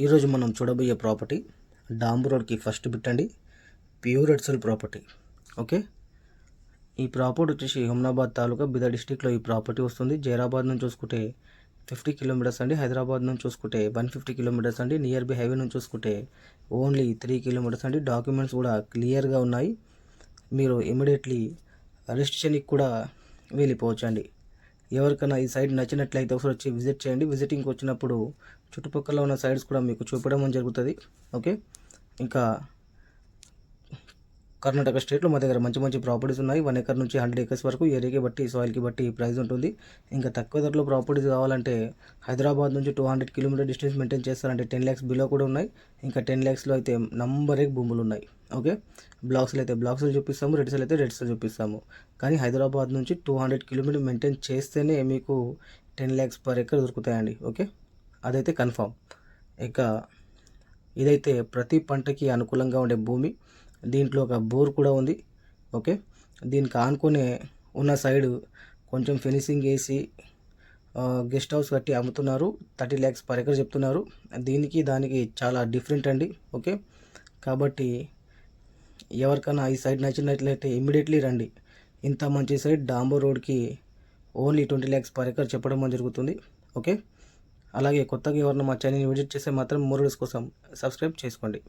ఈరోజు మనం చూడబోయే ప్రాపర్టీ డాంబు రోడ్కి ఫస్ట్ బిట్ అండి. ప్యూర్ ఎడ్సల్ ప్రాపర్టీ. ఓకే, ఈ ప్రాపర్టీ వచ్చేసి హుమ్నాబాద్ తాలూకా బిదా డిస్టిక్లో ఈ ప్రాపర్టీ వస్తుంది. జైరాబాద్ నుంచి చూసుకుంటే 50 కిలోమీటర్స్ అండి. హైదరాబాద్ నుంచి చూసుకుంటే 150 కిలోమీటర్స్ అండి. నియర్ బై హైవే నుంచి చూసుకుంటే ఓన్లీ 3 కిలోమీటర్స్ అండి. డాక్యుమెంట్స్ కూడా క్లియర్గా ఉన్నాయి. మీరు ఇమీడియట్లీ రిజిస్ట్రేషన్కి కూడా వెళ్ళిపోవచ్చు అండి. ఎవరికైనా ఈ సైడ్ నచ్చినట్లయితే ఒకసారి వచ్చి విజిట్ చేయండి. విజిటింగ్కి వచ్చినప్పుడు చుట్టుపక్కల ఉన్న సైడ్స్ కూడా మీకు చూపడం జరుగుతుంది. ఓకే, ఇంకా కర్ణాటక స్టేట్లో మా దగ్గర మంచి మంచి ప్రాపర్టీస్ ఉన్నాయి. 1 ఎకర్ నుంచి 100 ఎకర్స్ వరకు ఏరియాకి బట్టి సాయిల్కి బట్టి ప్రైస్ ఉంటుంది. ఇంకా తక్కువ ధరలో ప్రాపర్టీస్ కావాలంటే హైదరాబాద్ నుంచి 200 కిలోమీటర్ డిస్టెన్స్ మెయింటైన్ చేస్తారంటే 10 lakhs బిలో కూడా ఉన్నాయి. ఇంకా 10 lakhsలో అయితే నంబర్ 1 భూములు ఉన్నాయి. ఓకే, బ్లాక్స్లో అయితే బ్లాక్స్లో చూపిస్తాము, రెడ్స్లో అయితే రెడ్స్లో చూపిస్తాము. కానీ హైదరాబాద్ నుంచి 200 కిలోమీటర్ మెయింటైన్ చేస్తేనే మీకు 10 lakhs per acre దొరుకుతాయండి. ఓకే, అదైతే కన్ఫామ్. ఇక ఇదైతే ప్రతి పంటకి అనుకూలంగా ఉండే భూమి. దీంట్లో ఒక బోర్ కూడా ఉంది. ఓకే, దీనికి ఆనుకునే ఉన్న సైడ్ కొంచెం ఫినిషింగ్ వేసి గెస్ట్ హౌస్ కట్టి అమ్ముతున్నారు. 30 lakhs per acre చెప్తున్నారు. దీనికి దానికి చాలా డిఫరెంట్ అండి. ఓకే, కాబట్టి ఎవరికైనా ఈ సైడ్ నచ్చినట్లయితే ఇమ్మీడియట్లీ రండి. ఇంత మంచి సైడ్ డాంబో రోడ్కి ఓన్లీ 20 lakhs per acre చెప్పడం జరుగుతుంది. ఓకే, అలాగే కొత్తగా ఎవరైనా మా ఛానల్ని విజిట్ చేస్తే మాత్రం మోర్ వీడియోస్ కోసం సబ్స్క్రైబ్ చేసుకోండి.